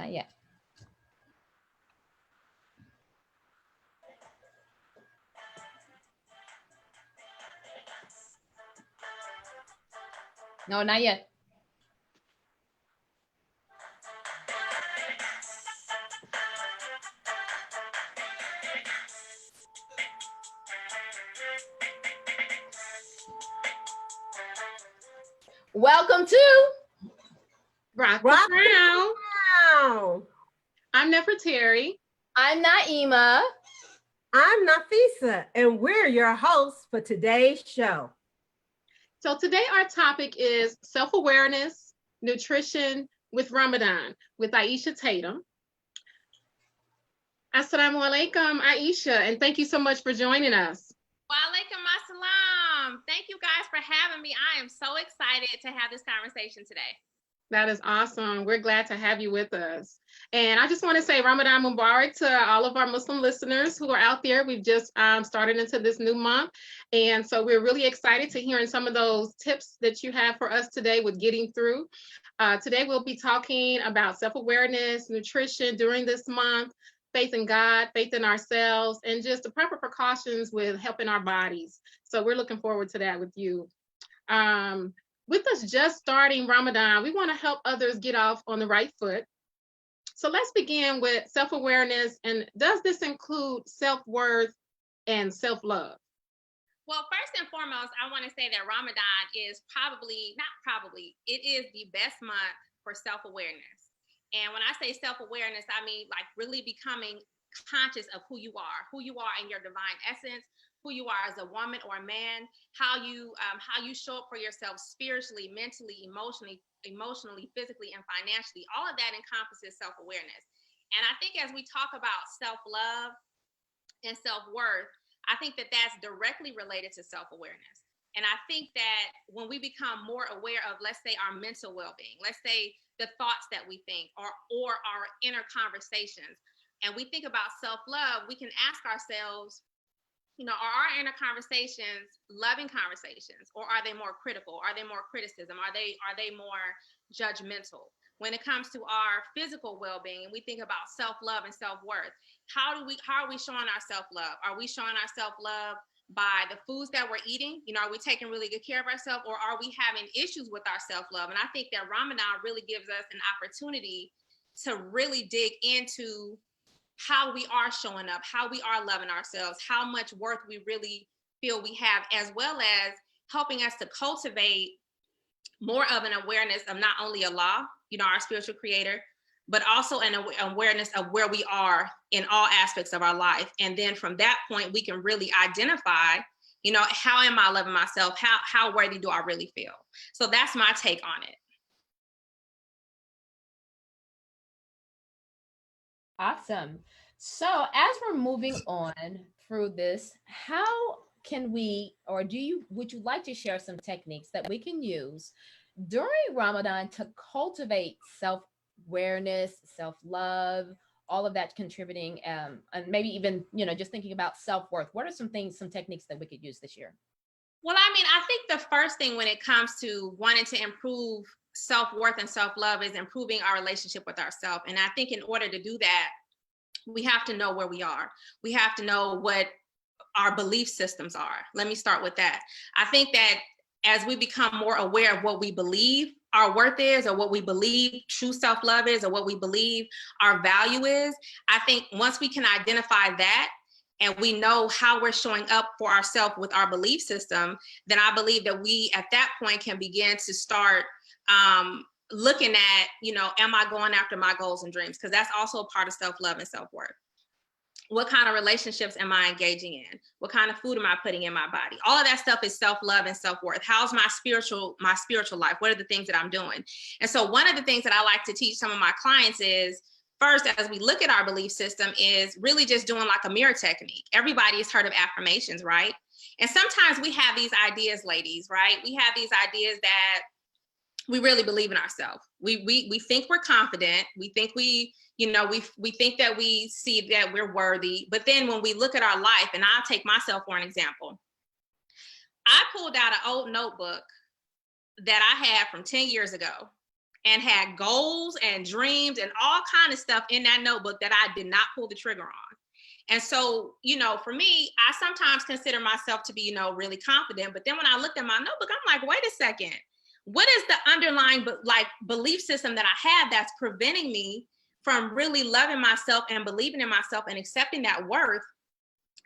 Not yet. No, not yet. Welcome to Rock the Crown. I'm Nefertari. I'm Naima. I'm Nafisa, and we're your hosts for today's show. So today our topic is self-awareness, nutrition with Ramadan with Aishah Tatum. Assalamu alaikum, Aisha, and thank you so much for joining us. Wa alaikum assalam. Thank you guys for having me. I am so excited to have this conversation today. That is awesome. We're glad to have you with us. And I just want to say Ramadan Mubarak to all of our Muslim listeners who are out there. We've just started into this new month. And so we're really excited to hearing some of those tips that you have for us today with getting through. Today, we'll be talking about self-awareness, nutrition during this month, faith in God, faith in ourselves, and just the proper precautions with helping our bodies. So we're looking forward to that with you. With us just starting Ramadan, we want to help others get off on the right foot. So let's begin with self-awareness. And does this include self-worth and self-love? Well, first and foremost, I want to say that Ramadan is it is the best month for self-awareness. And when I say self-awareness, I mean like really becoming conscious of who you are in your divine essence, who you are as a woman or a man, how you show up for yourself spiritually, mentally, emotionally, physically, and financially. All of that encompasses self-awareness. And I think as we talk about self-love and self-worth, I think that that's directly related to self-awareness. And I think that when we become more aware of, let's say, our mental well-being, let's say the thoughts that we think or our inner conversations, and we think about self-love, we can ask ourselves, are our inner conversations loving conversations, or are they more critical? Are they more criticism? Are they more judgmental? When it comes to our physical well-being, and we think about self-love and self-worth, how are we showing our self-love? Are we showing our self-love by the foods that we're eating? Are we taking really good care of ourselves, or are we having issues with our self-love? And I think that Ramadan really gives us an opportunity to really dig into how we are showing up, how we are loving ourselves, how much worth we really feel we have, as well as helping us to cultivate more of an awareness of not only Allah, our spiritual creator, but also an awareness of where we are in all aspects of our life. And then from that point, we can really identify, how am I loving myself? How worthy do I really feel? So that's my take on it. Awesome. So as we're moving on through this, how can we, or would you like to share some techniques that we can use during Ramadan to cultivate self-awareness, self-love, all of that contributing, and maybe even, just thinking about self-worth? What are some techniques that we could use this year? Well, I think the first thing when it comes to wanting to improve self-worth and self-love is improving our relationship with ourselves. And I think in order to do that, we have to know where we are. We have to know what our belief systems are. Let me start with that. I think that as we become more aware of what we believe our worth is, or what we believe true self-love is, or what we believe our value is, I think once we can identify that, and we know how we're showing up for ourselves with our belief system, then I believe that we, at that point, can begin to start looking at, am I going after my goals and dreams? Because that's also a part of self-love and self-worth. What kind of relationships am I engaging in? What kind of food am I putting in my body? All of that stuff is self-love and self-worth. How's my spiritual life? What are the things that I'm doing? And so one of the things that I like to teach some of my clients is, first, as we look at our belief system, is really just doing like a mirror technique. Everybody has heard of affirmations, right? And sometimes we have these ideas, ladies, right? We have these ideas that we really believe in ourselves. We think we're confident. We think we think that we see that we're worthy. But then when we look at our life, and I'll take myself for an example. I pulled out an old notebook that I had from 10 years ago. and had goals and dreams and all kind of stuff in that notebook that I did not pull the trigger on. And so, you know, for me, I sometimes consider myself to be, you know, really confident. But then when I looked at my notebook, I'm like, wait a second, what is the underlying belief system that I have that's preventing me from really loving myself and believing in myself and accepting that worth?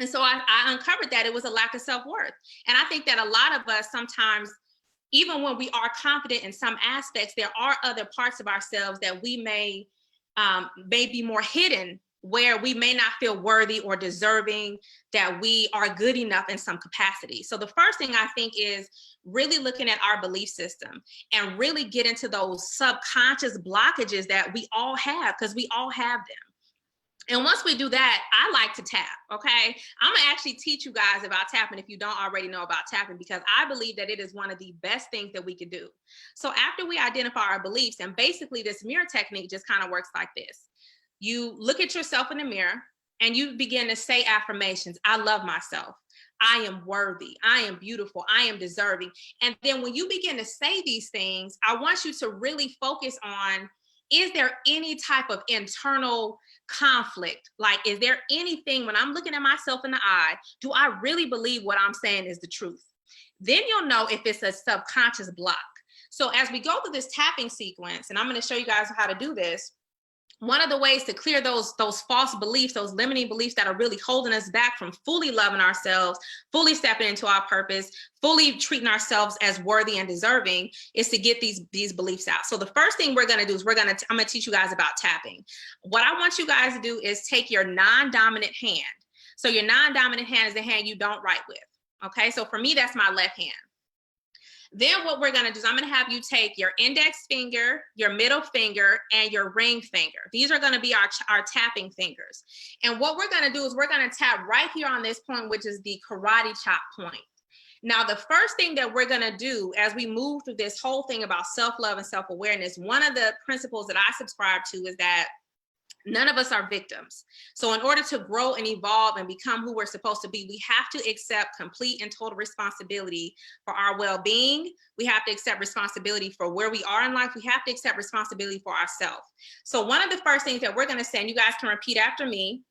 And so I uncovered that it was a lack of self-worth. And I think that a lot of us sometimes, even when we are confident in some aspects, there are other parts of ourselves that we may be more hidden, where we may not feel worthy or deserving, that we are good enough in some capacity. So the first thing I think is really looking at our belief system and really get into those subconscious blockages that we all have, because we all have them. And once we do that, I like to tap, okay? I'm gonna actually teach you guys about tapping if you don't already know about tapping, because I believe that it is one of the best things that we could do. So after we identify our beliefs, and basically this mirror technique just kind of works like this. You look at yourself in the mirror and you begin to say affirmations. I love myself. I am worthy. I am beautiful. I am deserving. And then when you begin to say these things, I want you to really focus on, is there any type of internal conflict? Like, is there anything when I'm looking at myself in the eye, do I really believe what I'm saying is the truth? Then you'll know if it's a subconscious block. So as we go through this tapping sequence, and I'm going to show you guys how to do this, one of the ways to clear those false beliefs, those limiting beliefs that are really holding us back from fully loving ourselves, fully stepping into our purpose, fully treating ourselves as worthy and deserving, is to get these beliefs out. So the first thing we're going to do is I'm going to teach you guys about tapping. What I want you guys to do is take your non-dominant hand. So your non-dominant hand is the hand you don't write with. Okay, so for me, that's my left hand. Then what we're going to do is I'm going to have you take your index finger, your middle finger, and your ring finger. These are going to be our tapping fingers. And what we're going to do is we're going to tap right here on this point, which is the karate chop point. Now, the first thing that we're going to do as we move through this whole thing about self-love and self-awareness, one of the principles that I subscribe to is that none of us are victims. So in order to grow and evolve and become who we're supposed to be, we have to accept complete and total responsibility for our well-being. We have to accept responsibility for where we are in life. We have to accept responsibility for ourselves. So one of the first things that we're going to say, and you guys can repeat after me,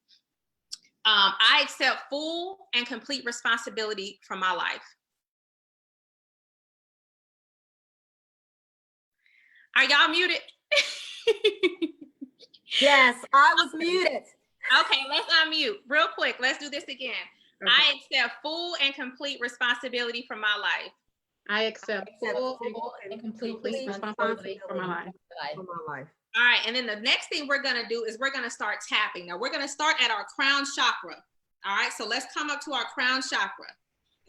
I accept full and complete responsibility for my life. Are y'all muted? Yes, I was muted. Okay, let's unmute real quick. Let's do this again. Okay. I accept full and complete responsibility for my life. I accept full and complete responsibility for my life. All right, and then the next thing we're gonna do is we're gonna start tapping. Now we're gonna start at our crown chakra. All right, so let's come up to our crown chakra.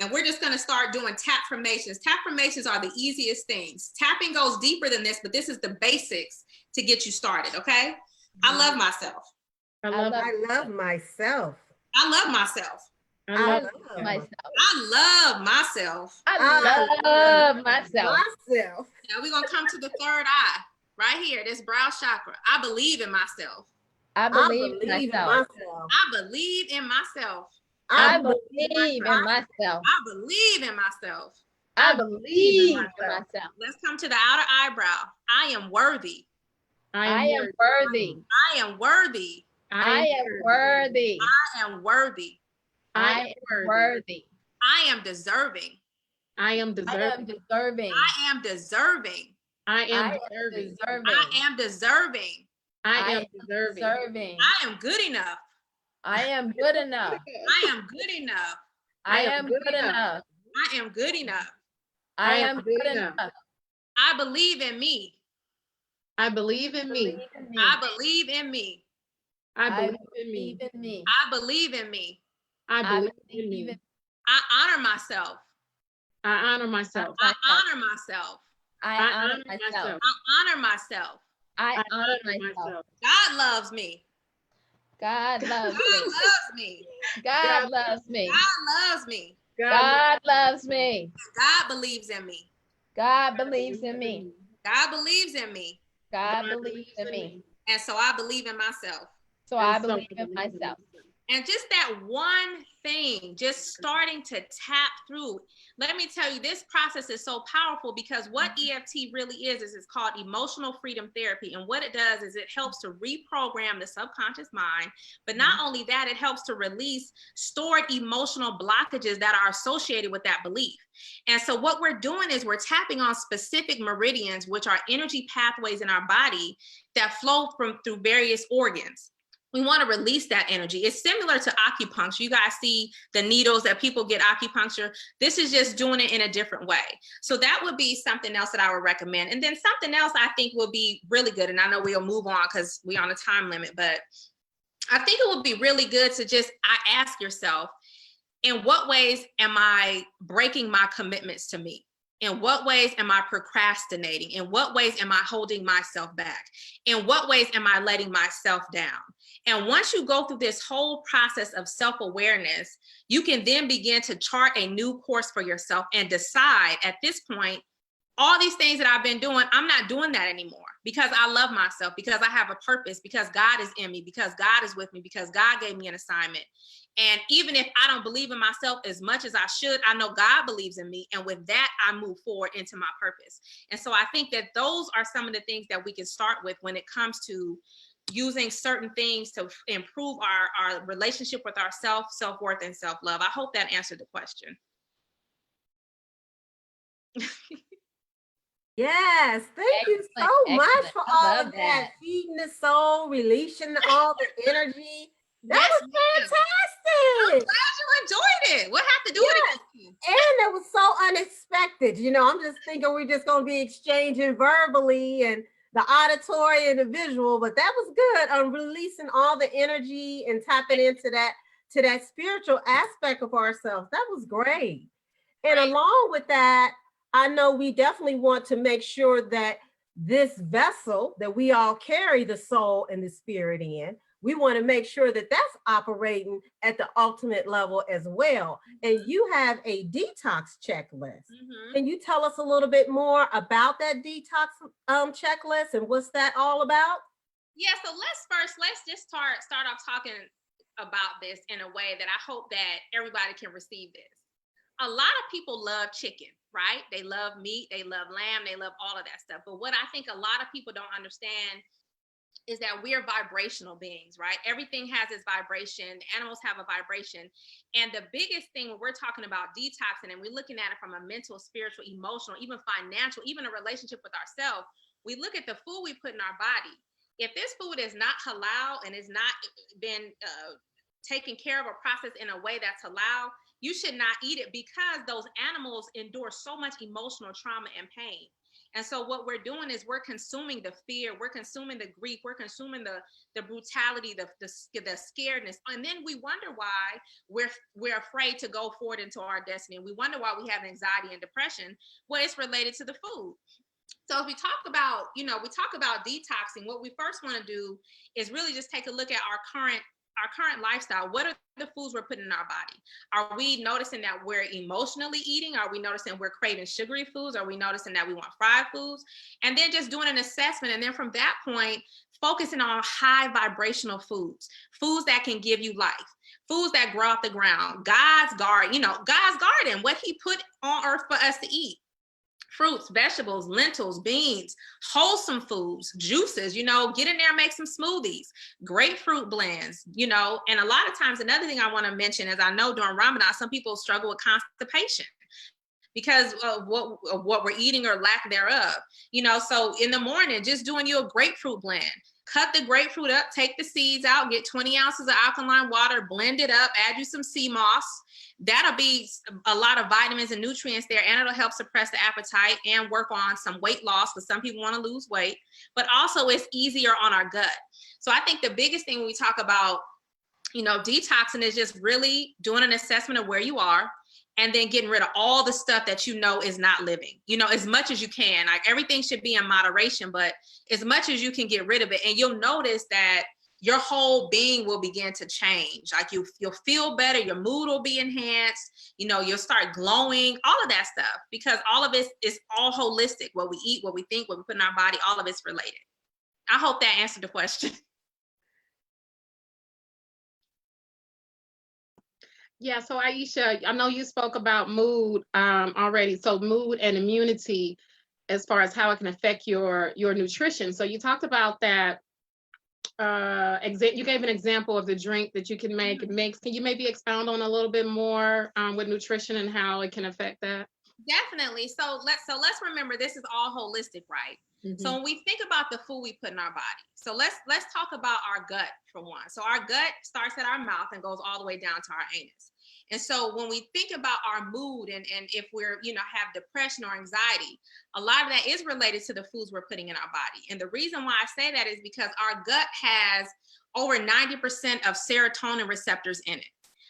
And we're just gonna start doing tap formations. Tap formations are the easiest things. Tapping goes deeper than this, but this is the basics to get you started, okay? I love myself. I love myself. I love myself. I love myself. I love myself. I love myself. Now we're gonna come to the third eye, right here, this brow chakra. I believe in myself. I believe in myself. I believe in myself. I believe in myself. I believe in myself. I believe in myself. Let's come to the outer eyebrow. I am worthy. I am worthy. I am worthy. I am worthy. I am worthy. I am worthy. I am deserving. I am deserving. I am deserving. I am deserving. I am deserving. I am deserving. I am good enough. I am good enough. I am good enough. I am good enough. I am good enough. I am good enough. I believe in me. I believe in me. I believe in me. I believe in me. I believe in me. I believe in me. I honor myself. I honor myself. I honor myself. I honor myself. I honor myself. I honor myself. God loves me. God loves me. God loves me. God loves me. God loves me. God believes in me. God believes in me. God believes in me. God believes in me. And so I believe in myself. So I believe in myself. And just that one thing, just starting to tap through. Let me tell you, this process is so powerful because what EFT really is it's called emotional freedom therapy. And what it does is it helps to reprogram the subconscious mind. But not only that, it helps to release stored emotional blockages that are associated with that belief. And so what we're doing is we're tapping on specific meridians, which are energy pathways in our body that flow through various organs. We want to release that energy. It's similar to acupuncture. You guys see the needles that people get acupuncture. This is just doing it in a different way. So that would be something else that I would recommend. And then something else I think will be really good. And I know we'll move on because we're on a time limit, but I think it would be really good to just ask yourself, in what ways am I breaking my commitments to me? In what ways am I procrastinating? In what ways am I holding myself back? In what ways am I letting myself down? And once you go through this whole process of self-awareness, you can then begin to chart a new course for yourself and decide at this point, all these things that I've been doing, I'm not doing that anymore because I love myself, because I have a purpose, because God is in me, because God is with me, because God gave me an assignment. And even if I don't believe in myself as much as I should, I know God believes in me. And with that, I move forward into my purpose. And so I think that those are some of the things that we can start with when it comes to using certain things to improve our relationship with ourself, self-worth, and self-love. I hope that answered the question. Yes, thank you so much for all of that. Feeding the soul, releasing all the energy. That was fantastic. I'm glad you enjoyed it. We'll have to do it again. And it was so unexpected. You know, I'm just thinking we're just going to be exchanging verbally and the auditory and the visual, but that was good on releasing all the energy and tapping into that spiritual aspect of ourselves. That was great. And along with that, I know we definitely want to make sure that this vessel that we all carry the soul and the spirit in, we want to make sure that that's operating at the ultimate level as well. And you have a detox checklist. Can you tell us a little bit more about that detox checklist and what's that all about? Yeah, so let's just start off talking about this in a way that I hope that everybody can receive this. A lot of people love chicken, right? They love meat, they love lamb, they love all of that stuff. But what I think a lot of people don't understand is that we are vibrational beings, right? Everything has its vibration. Animals have a vibration. And the biggest thing when we're talking about detoxing and we're looking at it from a mental, spiritual, emotional, even financial, even a relationship with ourselves, we look at the food we put in our body. If this food is not halal and is not been taken care of or processed in a way that's halal, you should not eat it because those animals endure so much emotional trauma and pain. And so what we're doing is we're consuming the fear, we're consuming the grief, we're consuming the brutality, the scaredness. And then we wonder why we're afraid to go forward into our destiny. And we wonder why we have anxiety and depression. Well, it's related to the food. So if we talk about, detoxing, what we first want to do is really just take a look at our current lifestyle. What are the foods we're putting in our body? Are we noticing that we're emotionally eating? Are we noticing we're craving sugary foods? Are we noticing that we want fried foods? And then just doing an assessment. And then from that point, focusing on high vibrational foods that can give you life, foods that grow off the ground. God's garden, what he put on earth for us to eat. Fruits, vegetables, lentils, beans, wholesome foods, juices, get in there, make some smoothies, grapefruit blends, and a lot of times, another thing I want to mention is I know during Ramadan, some people struggle with constipation because of what we're eating or lack thereof, so in the morning, just doing you a grapefruit blend. Cut the grapefruit up, take the seeds out, get 20 ounces of alkaline water, blend it up, add you some sea moss. That'll be a lot of vitamins and nutrients there, and it'll help suppress the appetite and work on some weight loss because some people want to lose weight, but also it's easier on our gut. So I think the biggest thing when we talk about, detoxing is just really doing an assessment of where you are and then getting rid of all the stuff that is not living, as much as you can. Like everything should be in moderation, but as much as you can get rid of it. And you'll notice that your whole being will begin to change. Like you'll feel better, your mood will be enhanced, you'll start glowing, all of that stuff, because all of it is all holistic. What we eat, what we think, what we put in our body, all of it's related. I hope that answered the question. Yeah, so Aisha, I know you spoke about mood already. So mood and immunity as far as how it can affect your nutrition. So you talked about that you gave an example of the drink that you can make. It makes, can you maybe expound on a little bit more with nutrition and how it can affect that? Definitely. So let's remember this is all holistic, right? So when we think about the food we put in our body, so let's talk about our gut for one. So our gut starts at our mouth and goes all the way down to our anus. And so when we think about our mood and if we're, have depression or anxiety, a lot of that is related to the foods we're putting in our body. And the reason why I say that is because our gut has over 90% of serotonin receptors in it.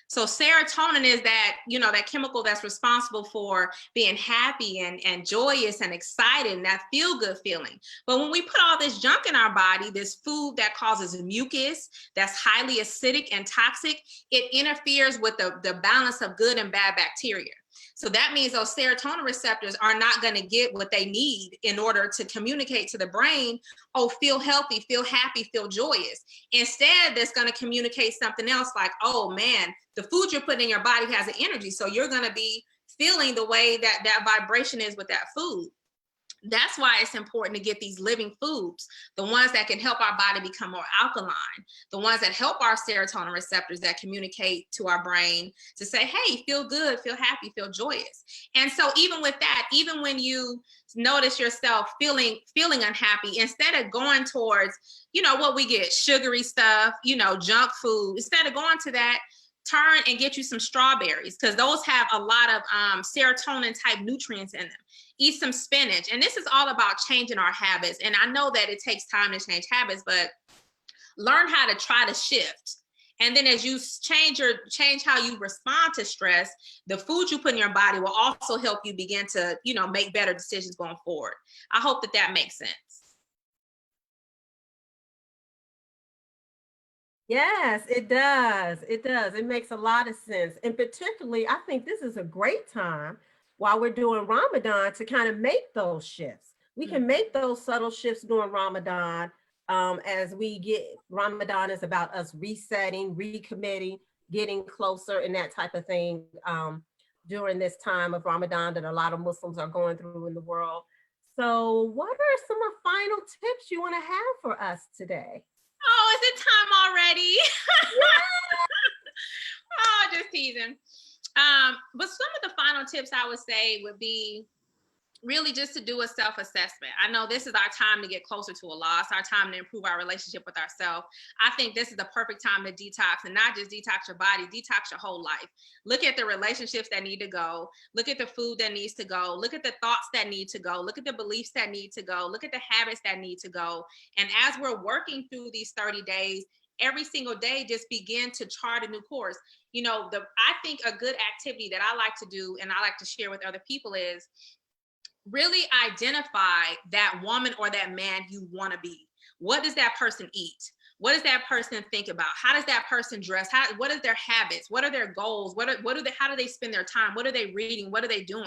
So serotonin is that, that chemical that's responsible for being happy and joyous and excited and that feel good feeling. But when we put all this junk in our body, this food that causes mucus, that's highly acidic and toxic, it interferes with the balance of good and bad bacteria. So that means those serotonin receptors are not going to get what they need in order to communicate to the brain, oh, feel healthy, feel happy, feel joyous. Instead, that's going to communicate something else like, oh man, the food you're putting in your body has an energy. So you're going to be feeling the way that vibration is with that food. That's why it's important to get these living foods, the ones that can help our body become more alkaline, the ones that help our serotonin receptors that communicate to our brain to say, hey, feel good, feel happy, feel joyous. And so even with that, even when you notice yourself feeling unhappy, instead of going towards, what we get, sugary stuff, junk food, instead of going to that, turn and get you some strawberries because those have a lot of serotonin type nutrients in them. Eat some spinach. And this is all about changing our habits. And I know that it takes time to change habits, but learn how to try to shift. And then as you change how you respond to stress, the food you put in your body will also help you begin to, make better decisions going forward. I hope that makes sense. Yes, it does. It does. It makes a lot of sense. And particularly, I think this is a great time while we're doing Ramadan to kind of make those shifts. We can make those subtle shifts during Ramadan as we get, Ramadan is about us resetting, recommitting, getting closer and that type of thing during this time of Ramadan that a lot of Muslims are going through in the world. So what are some of the final tips you want to have for us today? Oh, is it time already? Oh, just teasing. But some of the final tips I would say would be really just to do a self-assessment. I know this is our time to get closer to Allah. It's our time to improve our relationship with ourselves. I think this is the perfect time to detox, and not just detox your body, detox your whole life. Look at the relationships that need to go. Look at the food that needs to go. Look at the thoughts that need to go. Look at the beliefs that need to go. Look at the habits that need to go. And as we're working through these 30 days, every single day, just begin to chart a new course. I think a good activity that I like to do and I like to share with other people is really identify that woman or that man you want to be. What does that person eat? What does that person think about? How does that person dress? What are their habits? What are their goals? How do they spend their time? What are they reading? What are they doing?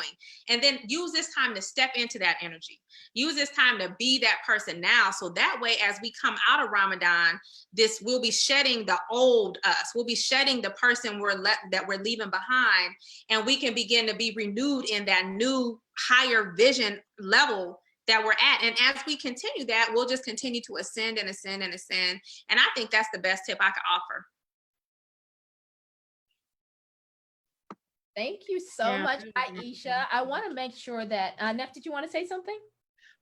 And then use this time to step into that energy. Use this time to be that person now. So that way, as we come out of Ramadan, we'll be shedding the old us. We'll be shedding the person that we're leaving behind, and we can begin to be renewed in that new higher vision level that we're at. And as we continue that, we'll just continue to ascend and ascend and ascend. And I think that's the best tip I could offer. Thank you so much, Aisha. I want to make sure that, Neff, did you want to say something?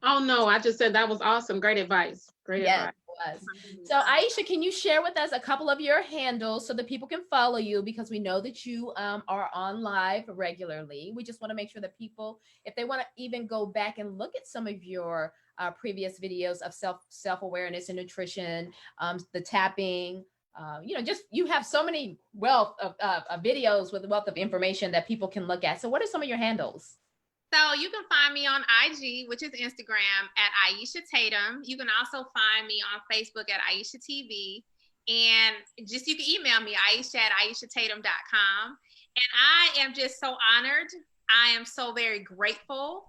Oh, no, I just said that was awesome. Great advice. Great advice. It was. So Aisha, can you share with us a couple of your handles so that people can follow you? Because we know that you are on live regularly. We just want to make sure that people, if they want to even go back and look at some of your previous videos of self-awareness and nutrition, the tapping, just you have so many wealth of videos with a wealth of information that people can look at. So what are some of your handles? So you can find me on IG, which is Instagram, at Aishah Tatum. You can also find me on Facebook at Aishah TV. And just you can email me, Aisha at AishahTatum.com. And I am just so honored. I am so very grateful.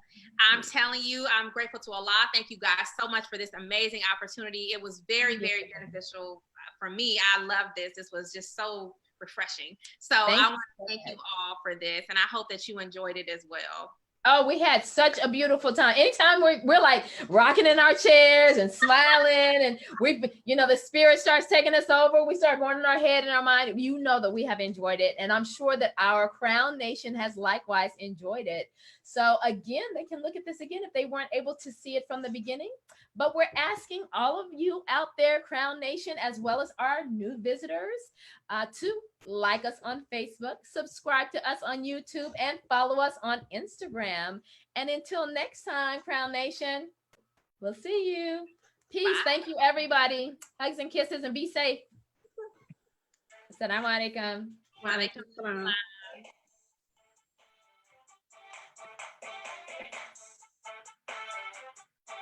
I'm telling you, I'm grateful to Allah. Thank you guys so much for this amazing opportunity. It was very, very beneficial for me. I love this. This was just so refreshing. So I want to thank you all for this, and I hope that you enjoyed it as well. Oh, we had such a beautiful time. Anytime we're like rocking in our chairs and smiling, and the spirit starts taking us over, we start going in our head and our mind. You know that we have enjoyed it. And I'm sure that our Crown Nation has likewise enjoyed it. So again, they can look at this again if they weren't able to see it from the beginning. But we're asking all of you out there, Crown Nation, as well as our new visitors, to like us on Facebook, subscribe to us on YouTube, and follow us on Instagram. And until next time, Crown Nation, we'll see you. Peace. Bye. Thank you, everybody. Hugs and kisses, and be safe. Assalamu alaikum. Wa alaikum salam.